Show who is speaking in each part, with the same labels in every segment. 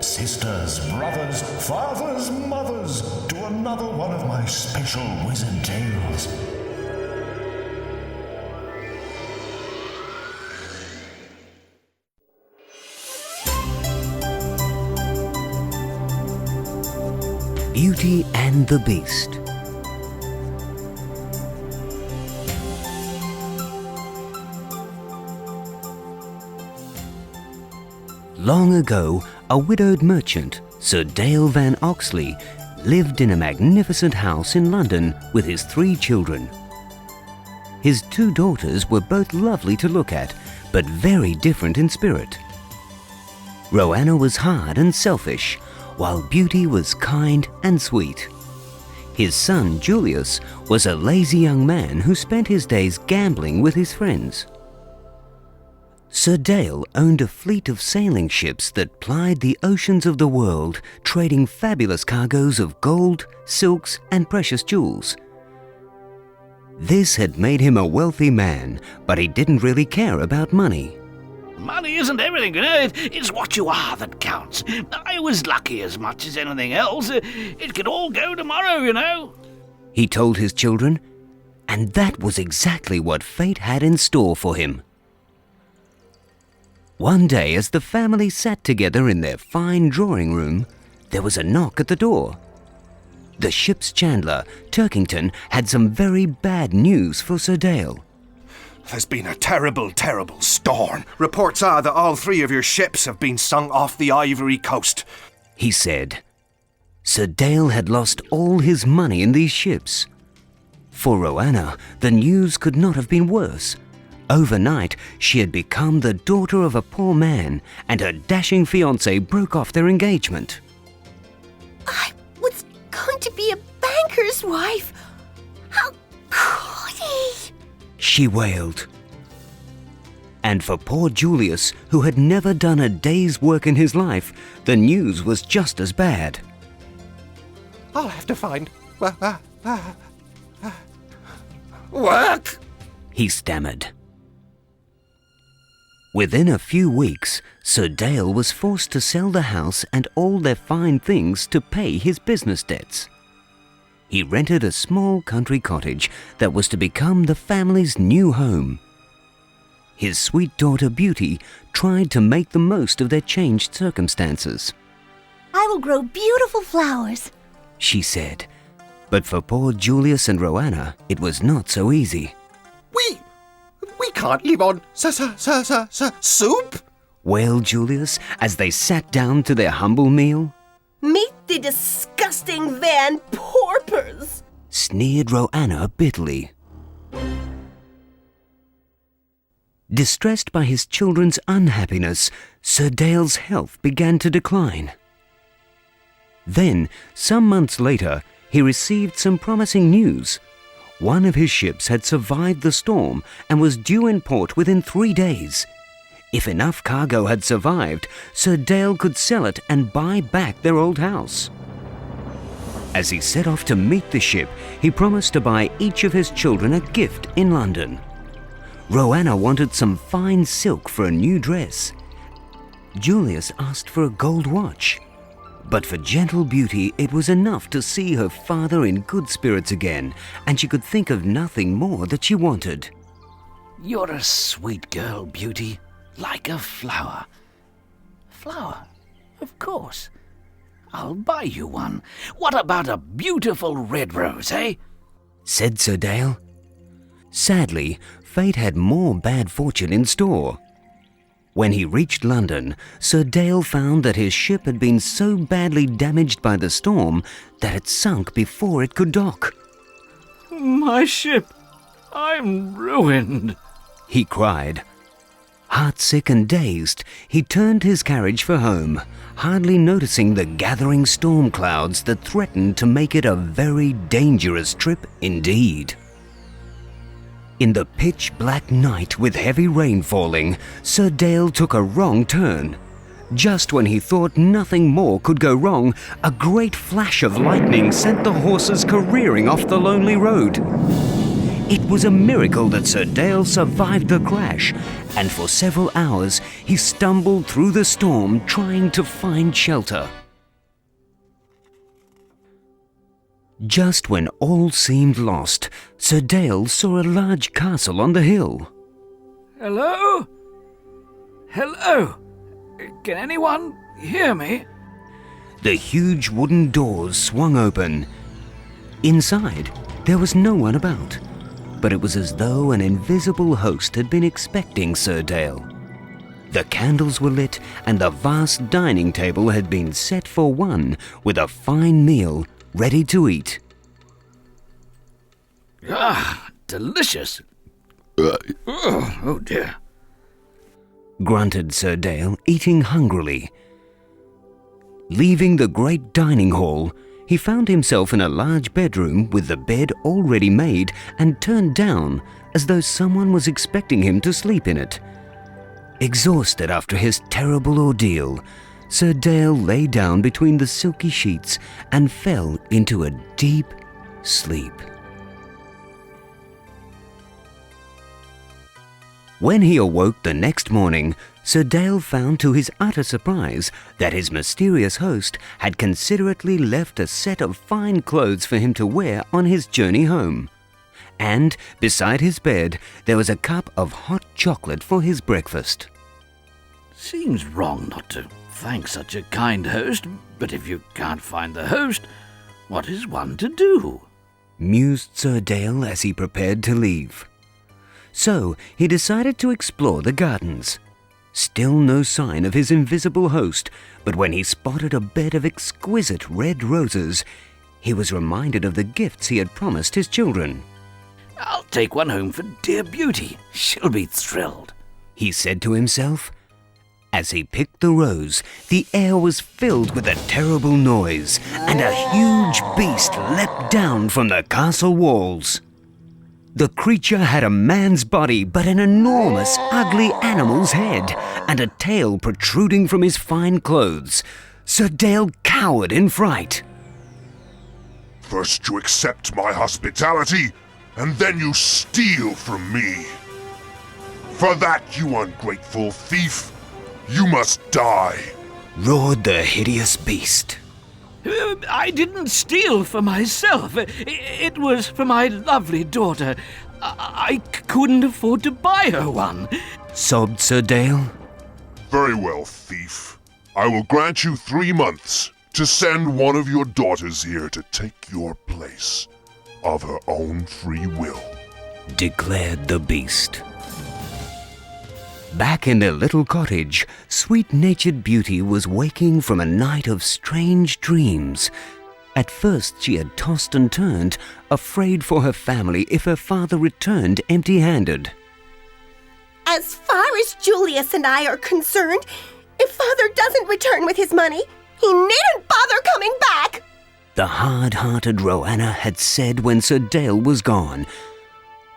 Speaker 1: sisters, brothers, fathers, mothers, to another one of my special wizard tales.
Speaker 2: Beauty and the Beast. Long ago, a widowed merchant, Sir Dale Van Oxley, lived in a magnificent house in London with his 3 children. His 2 daughters were both lovely to look at, but very different in spirit. Roanna was hard and selfish, while Beauty was kind and sweet. His son, Julius, was a lazy young man who spent his days gambling with his friends. Sir Dale owned a fleet of sailing ships that plied the oceans of the world, trading fabulous cargoes of gold, silks, and precious jewels. This had made him a wealthy man, but he didn't really care about money.
Speaker 3: Money isn't everything, you know. It's what you are that counts. I was lucky as much as anything else. It could all go tomorrow, you know.
Speaker 2: He told his children, and that was exactly what fate had in store for him. One day, as the family sat together in their fine drawing room, there was a knock at the door. The ship's chandler, Turkington, had some very bad news for Sir Dale.
Speaker 4: There's been a terrible, terrible storm. Reports are that all 3 of your ships have been sunk off the Ivory Coast,
Speaker 2: he said. Sir Dale had lost all his money in these ships. For Roanna, the news could not have been worse. Overnight, she had become the daughter of a poor man, and her dashing fiancé broke off their engagement.
Speaker 5: I was going to be a banker's wife. How could he?
Speaker 2: She wailed. And for poor Julius, who had never done a day's work in his life, the news was just as bad.
Speaker 4: I'll have to find work,
Speaker 2: he stammered. Within a few weeks, Sir Dale was forced to sell the house and all their fine things to pay his business debts. He rented a small country cottage that was to become the family's new home. His sweet daughter Beauty tried to make the most of their changed circumstances.
Speaker 5: I will grow beautiful flowers,
Speaker 2: she said. But for poor Julius and Roanna, it was not so easy.
Speaker 4: We can't live on soup,
Speaker 2: wailed Julius as they sat down to their humble meal.
Speaker 5: Meet the disgusting Van Porpers,
Speaker 2: sneered Roanna bitterly. Distressed by his children's unhappiness, Sir Dale's health began to decline. Then, some months later, he received some promising news. One of his ships had survived the storm and was due in port within 3 days. If enough cargo had survived, Sir Dale could sell it and buy back their old house. As he set off to meet the ship, he promised to buy each of his children a gift in London. Roanna wanted some fine silk for a new dress. Julius asked for a gold watch. But for gentle Beauty, it was enough to see her father in good spirits again, and she could think of nothing more that she wanted.
Speaker 3: You're a sweet girl, Beauty, like a flower. Flower? Of course. I'll buy you one. What about a beautiful red rose, eh?
Speaker 2: said Sir Dale. Sadly, fate had more bad fortune in store. When he reached London, Sir Dale found that his ship had been so badly damaged by the storm that it sunk before it could dock.
Speaker 3: My ship! I'm ruined,
Speaker 2: he cried. Heartsick and dazed, he turned his carriage for home, hardly noticing the gathering storm clouds that threatened to make it a very dangerous trip indeed. In the pitch-black night with heavy rain falling, Sir Dale took a wrong turn. Just when he thought nothing more could go wrong, a great flash of lightning sent the horses careering off the lonely road. It was a miracle that Sir Dale survived the crash, and for several hours he stumbled through the storm trying to find shelter. Just when all seemed lost, Sir Dale saw a large castle on the hill.
Speaker 3: Hello? Hello? Can anyone hear me?
Speaker 2: The huge wooden doors swung open. Inside, there was no one about, but it was as though an invisible host had been expecting Sir Dale. The candles were lit, and the vast dining table had been set for one, with a fine meal ready to eat.
Speaker 3: Ah, delicious. Oh dear.
Speaker 2: Grunted Sir Dale, eating hungrily. Leaving the great dining hall, he found himself in a large bedroom with the bed already made and turned down, as though someone was expecting him to sleep in it. Exhausted after his terrible ordeal, Sir Dale lay down between the silky sheets and fell into a deep sleep. When he awoke the next morning, Sir Dale found to his utter surprise that his mysterious host had considerately left a set of fine clothes for him to wear on his journey home. And beside his bed, there was a cup of hot chocolate for his breakfast.
Speaker 3: Seems wrong not to thank such a kind host, but if you can't find the host, what is one to do?
Speaker 2: Mused Sir Dale as he prepared to leave. So he decided to explore the gardens. Still no sign of his invisible host, but when he spotted a bed of exquisite red roses, he was reminded of the gifts he had promised his children.
Speaker 3: I'll take one home for dear Beauty. She'll be thrilled,
Speaker 2: he said to himself. As he picked the rose, the air was filled with a terrible noise, and a huge beast leapt down from the castle walls. The creature had a man's body, but an enormous, ugly animal's head, and a tail protruding from his fine clothes. Sir Dale cowered in fright.
Speaker 1: First you accept my hospitality, and then you steal from me. For that, you ungrateful thief, you must die,
Speaker 2: roared the hideous beast.
Speaker 3: I didn't steal for myself. It was for my lovely daughter. I couldn't afford to buy her one,
Speaker 2: sobbed Sir Dale.
Speaker 1: Very well, thief. I will grant you 3 months to send one of your daughters here to take your place of her own free will,
Speaker 2: declared the beast. Back in their little cottage, sweet-natured Beauty was waking from a night of strange dreams. At first she had tossed and turned, afraid for her family if her father returned empty-handed.
Speaker 5: As far as Julius and I are concerned, if Father doesn't return with his money, he needn't bother coming back,
Speaker 2: the hard-hearted Roanna had said when Sir Dale was gone.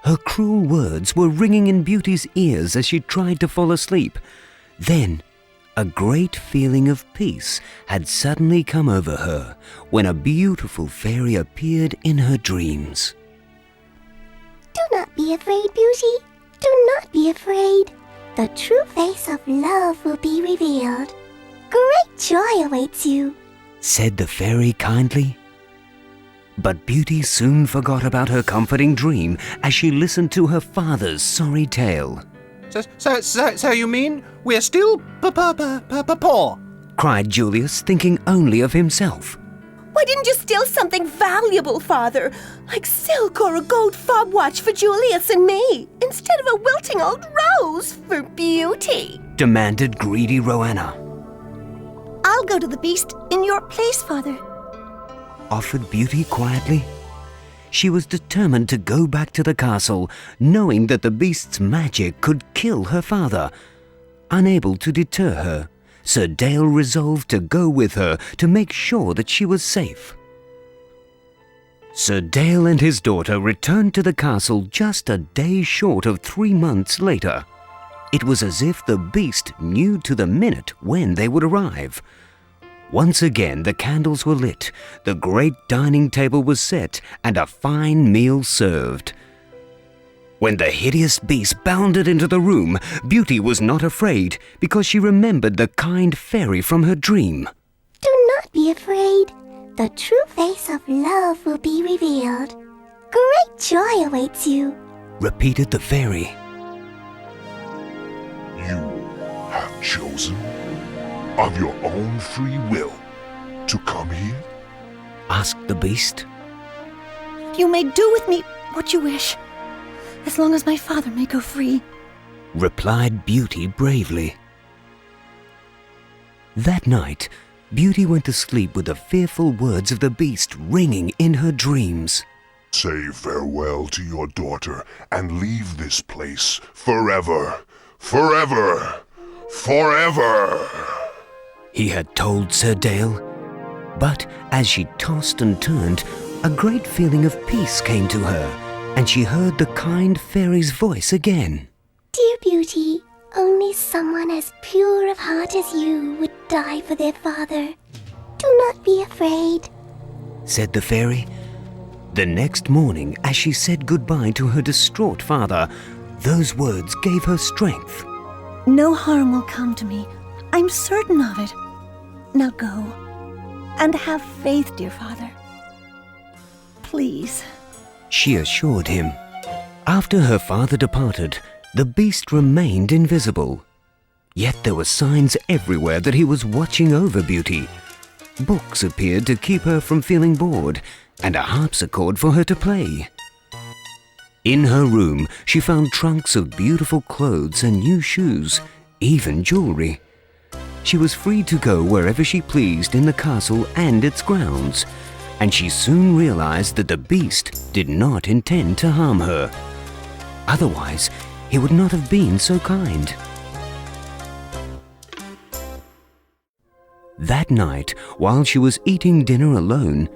Speaker 2: Her cruel words were ringing in Beauty's ears as she tried to fall asleep. Then, a great feeling of peace had suddenly come over her when a beautiful fairy appeared in her dreams.
Speaker 6: Do not be afraid, Beauty. Do not be afraid. The true face of love will be revealed. Great joy awaits you,
Speaker 2: said the fairy kindly. But Beauty soon forgot about her comforting dream as she listened to her father's sorry tale.
Speaker 4: So you mean we're still poor?
Speaker 2: Cried Julius, thinking only of himself.
Speaker 5: Why didn't you steal something valuable, Father, like silk or a gold fob watch for Julius and me, instead of a wilting old rose for Beauty?
Speaker 2: Demanded greedy Roanna.
Speaker 5: I'll go to the beast in your place, Father,
Speaker 2: offered Beauty quietly. She was determined to go back to the castle, knowing that the beast's magic could kill her father. Unable to deter her, Sir Dale resolved to go with her to make sure that she was safe. Sir Dale and his daughter returned to the castle just a day short of 3 months later. It was as if the beast knew to the minute when they would arrive. Once again the candles were lit, the great dining table was set, and a fine meal served. When the hideous beast bounded into the room, Beauty was not afraid because she remembered the kind fairy from her dream.
Speaker 6: Do not be afraid. The true face of love will be revealed. Great joy awaits you,
Speaker 2: Repeated the fairy.
Speaker 1: You have chosen, of your own free will, to come here?
Speaker 2: Asked the beast.
Speaker 5: You may do with me what you wish, as long as my father may go free.
Speaker 2: Replied Beauty bravely. That night, Beauty went to sleep with the fearful words of the beast ringing in her dreams.
Speaker 1: Say farewell to your daughter and leave this place forever, forever, forever,
Speaker 2: He had told Sir Dale. But as she tossed and turned, a great feeling of peace came to her, and she heard the kind fairy's voice again.
Speaker 6: Dear Beauty. Only someone as pure of heart as you would die for their father. Do not be afraid.
Speaker 2: Said the fairy. The next morning, as she said goodbye to her distraught father, those words gave her strength.
Speaker 5: No harm will come to me. I'm certain of it. Now go. And have faith, dear father. Please.
Speaker 2: She assured him. After her father departed, the beast remained invisible. Yet there were signs everywhere that he was watching over Beauty. Books appeared to keep her from feeling bored, and a harpsichord for her to play. In her room, she found trunks of beautiful clothes and new shoes, even jewelry. She was free to go wherever she pleased in the castle and its grounds, and she soon realized that the beast did not intend to harm her. Otherwise, he would not have been so kind. That night, while she was eating dinner alone,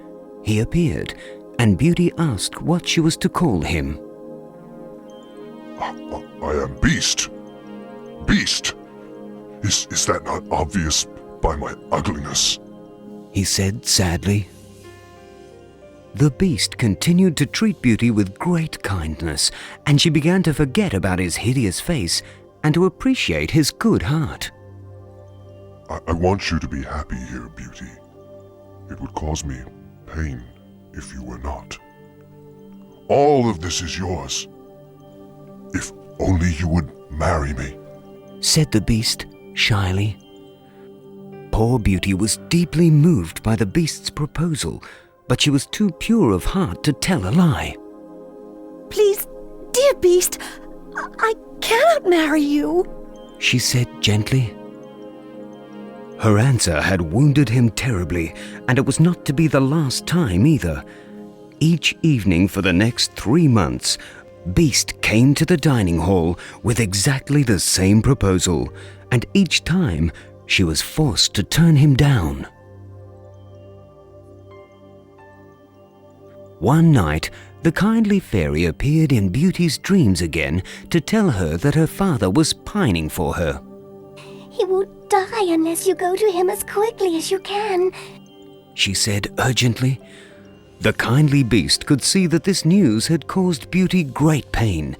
Speaker 2: he appeared, and Beauty asked what she was to call him.
Speaker 1: I am Beast. Beast! Is that not obvious by my ugliness?
Speaker 2: He said sadly. The beast continued to treat Beauty with great kindness, and she began to forget about his hideous face and to appreciate his good heart.
Speaker 1: I want you to be happy here, Beauty. It would cause me pain if you were not. All of this is yours. If only you would marry me.
Speaker 2: Said the beast shyly. Poor Beauty was deeply moved by the beast's proposal, but she was too pure of heart to tell a lie.
Speaker 5: Please, dear beast, I cannot marry you.
Speaker 2: She said gently. Her answer had wounded him terribly, and it was not to be the last time either. Each evening for the next 3 months, Beast came to the dining hall with exactly the same proposal, and each time she was forced to turn him down. One night, the kindly fairy appeared in Beauty's dreams again to tell her that her father was pining for her.
Speaker 6: He will die unless you go to him as quickly as you can.
Speaker 2: She said urgently. The kindly beast could see that this news had caused Beauty great pain.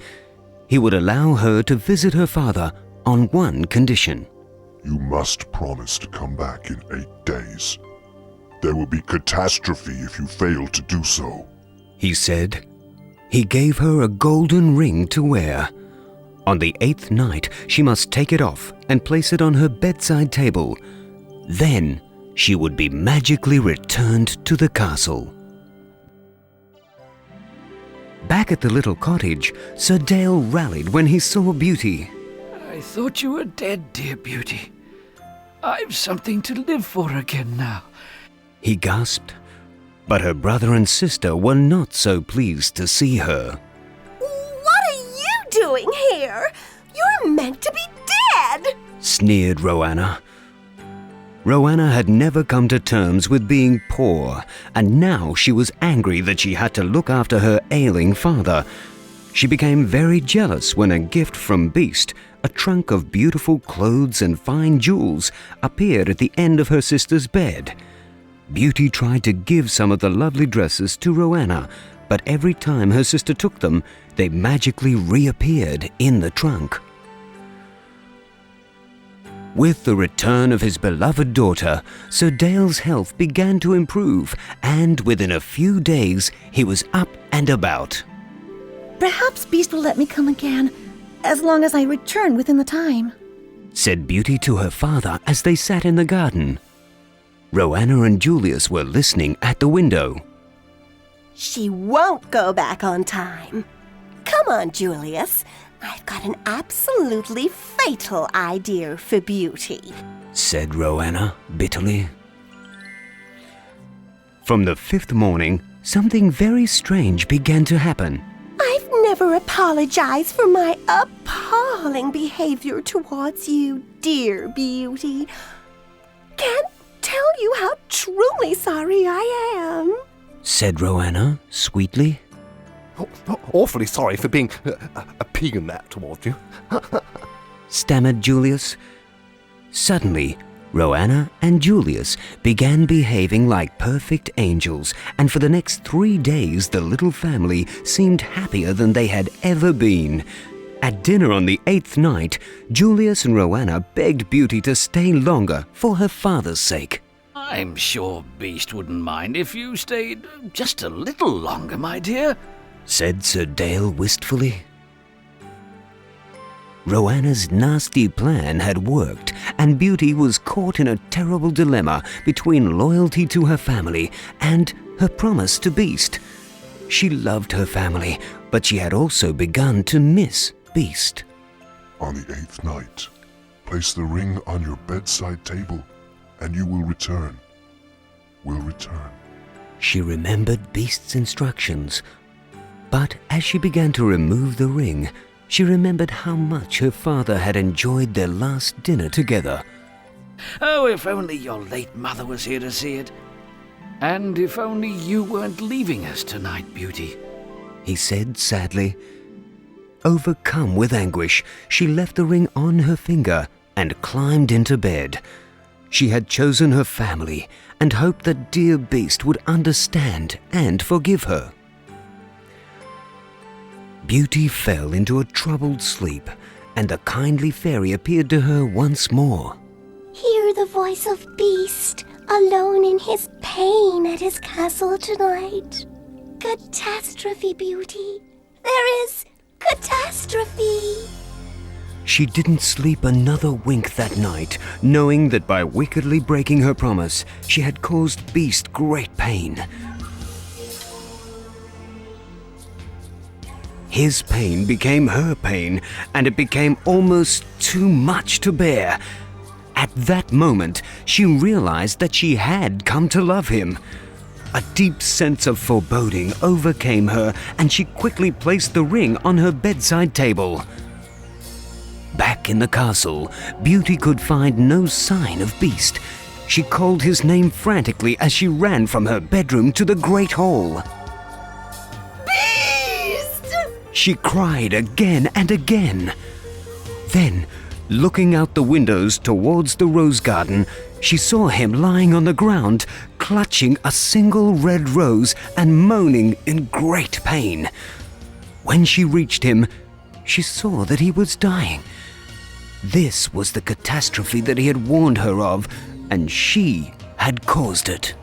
Speaker 2: He would allow her to visit her father on one condition.
Speaker 1: You must promise to come back in 8 days. There will be catastrophe if you fail to do so,
Speaker 2: he said. He gave her a golden ring to wear. On the 8th night, she must take it off and place it on her bedside table. Then she would be magically returned to the castle. Back at the little cottage, Sir Dale rallied when he saw Beauty.
Speaker 3: I thought you were dead, dear Beauty. I've something to live for again now.
Speaker 2: He gasped, but her brother and sister were not so pleased to see her.
Speaker 5: What are you doing here? You're meant to be dead!
Speaker 2: Sneered Roanna. Roanna had never come to terms with being poor, and now she was angry that she had to look after her ailing father. She became very jealous when a gift from Beast, a trunk of beautiful clothes and fine jewels, appeared at the end of her sister's bed. Beauty tried to give some of the lovely dresses to Roanna, but every time her sister took them, they magically reappeared in the trunk. With the return of his beloved daughter, Sir Dale's health began to improve, and within a few days he was up and about.
Speaker 7: Perhaps Beast will let me come again, as long as I return within the time,
Speaker 2: said Beauty to her father as they sat in the garden. Rowena and Julius were listening at the window.
Speaker 5: She won't go back on time. Come on, Julius. I've got an absolutely fatal idea for Beauty,
Speaker 2: said Rowena bitterly. From the 5th morning, something very strange began to happen.
Speaker 5: I've never apologized for my appalling behavior towards you, dear Beauty. Can't tell you how truly sorry I am,
Speaker 2: said Rowena sweetly.
Speaker 4: Awfully sorry for being a pig in that towards you.
Speaker 2: Stammered Julius. Suddenly, Rowena and Julius began behaving like perfect angels, and for the next 3 days the little family seemed happier than they had ever been. At dinner on the 8th night, Julius and Rowena begged Beauty to stay longer for her father's sake.
Speaker 3: I'm sure Beast wouldn't mind if you stayed just a little longer, my dear,
Speaker 2: said Sir Dale wistfully. Rowena's nasty plan had worked, and Beauty was caught in a terrible dilemma between loyalty to her family and her promise to Beast. She loved her family, but she had also begun to miss Beast.
Speaker 1: On the 8th night, place the ring on your bedside table, and you will return. Will return.
Speaker 2: She remembered Beast's instructions, but as she began to remove the ring, she remembered how much her father had enjoyed their last dinner together.
Speaker 3: Oh, if only your late mother was here to see it. And if only you weren't leaving us tonight, Beauty,
Speaker 2: he said sadly. Overcome with anguish, she left the ring on her finger and climbed into bed. She had chosen her family and hoped that dear Beast would understand and forgive her. Beauty fell into a troubled sleep, and the kindly fairy appeared to her once more.
Speaker 6: Hear the voice of Beast, alone in his pain at his castle tonight. Catastrophe, Beauty. There is catastrophe.
Speaker 2: She didn't sleep another wink that night, knowing that by wickedly breaking her promise, she had caused Beast great pain. His pain became her pain, and it became almost too much to bear. At that moment, she realized that she had come to love him. A deep sense of foreboding overcame her, and she quickly placed the ring on her bedside table. Back in the castle, Beauty could find no sign of Beast. She called his name frantically as she ran from her bedroom to the great hall. She cried again and again. Then, looking out the windows towards the rose garden, she saw him lying on the ground, clutching a single red rose and moaning in great pain. When she reached him, she saw that he was dying. This was the catastrophe that he had warned her of, and she had caused it.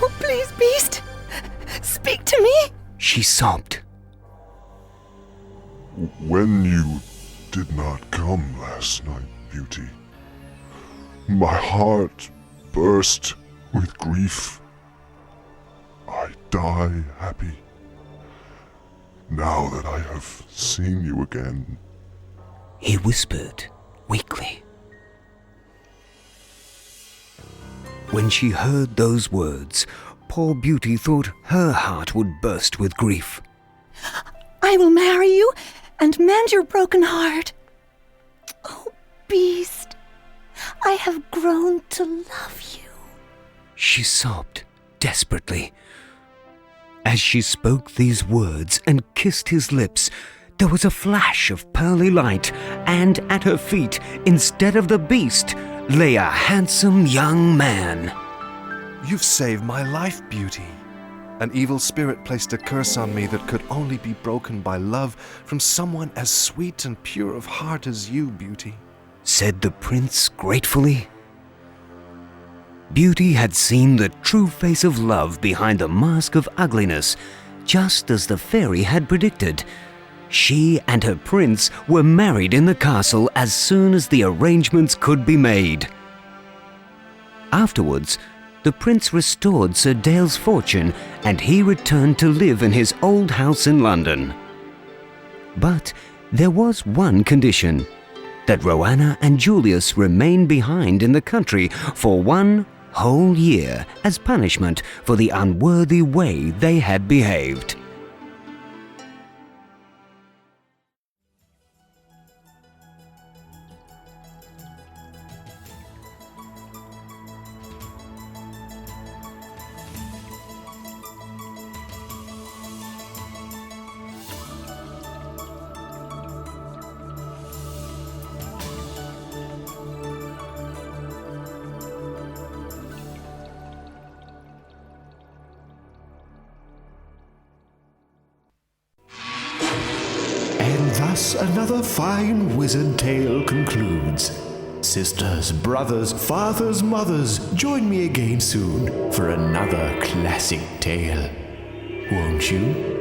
Speaker 7: Oh, please, Beast, speak to me,
Speaker 2: she sobbed.
Speaker 1: When you did not come last night, Beauty, my heart burst with grief. I die happy. Now that I have seen you again,
Speaker 2: he whispered weakly. When she heard those words, poor Beauty thought her heart would burst with grief.
Speaker 7: I will marry you and mend your broken heart. Oh, Beast, I have grown to love you,
Speaker 2: she sobbed desperately. As she spoke these words and kissed his lips, there was a flash of pearly light, and at her feet, instead of the Beast, lay a handsome young man.
Speaker 4: You've saved my life, Beauty. An evil spirit placed a curse on me that could only be broken by love from someone as sweet and pure of heart as you, Beauty,"
Speaker 2: said the prince gratefully. Beauty had seen the true face of love behind the mask of ugliness, just as the fairy had predicted. She and her prince were married in the castle as soon as the arrangements could be made. Afterwards, the prince restored Sir Dale's fortune and he returned to live in his old house in London. But there was one condition, that Roanna and Julius remain behind in the country for 1 whole year as punishment for the unworthy way they had behaved.
Speaker 8: And thus another fine wizard tale concludes. Sisters, brothers, fathers, mothers, join me again soon for another classic tale. Won't you?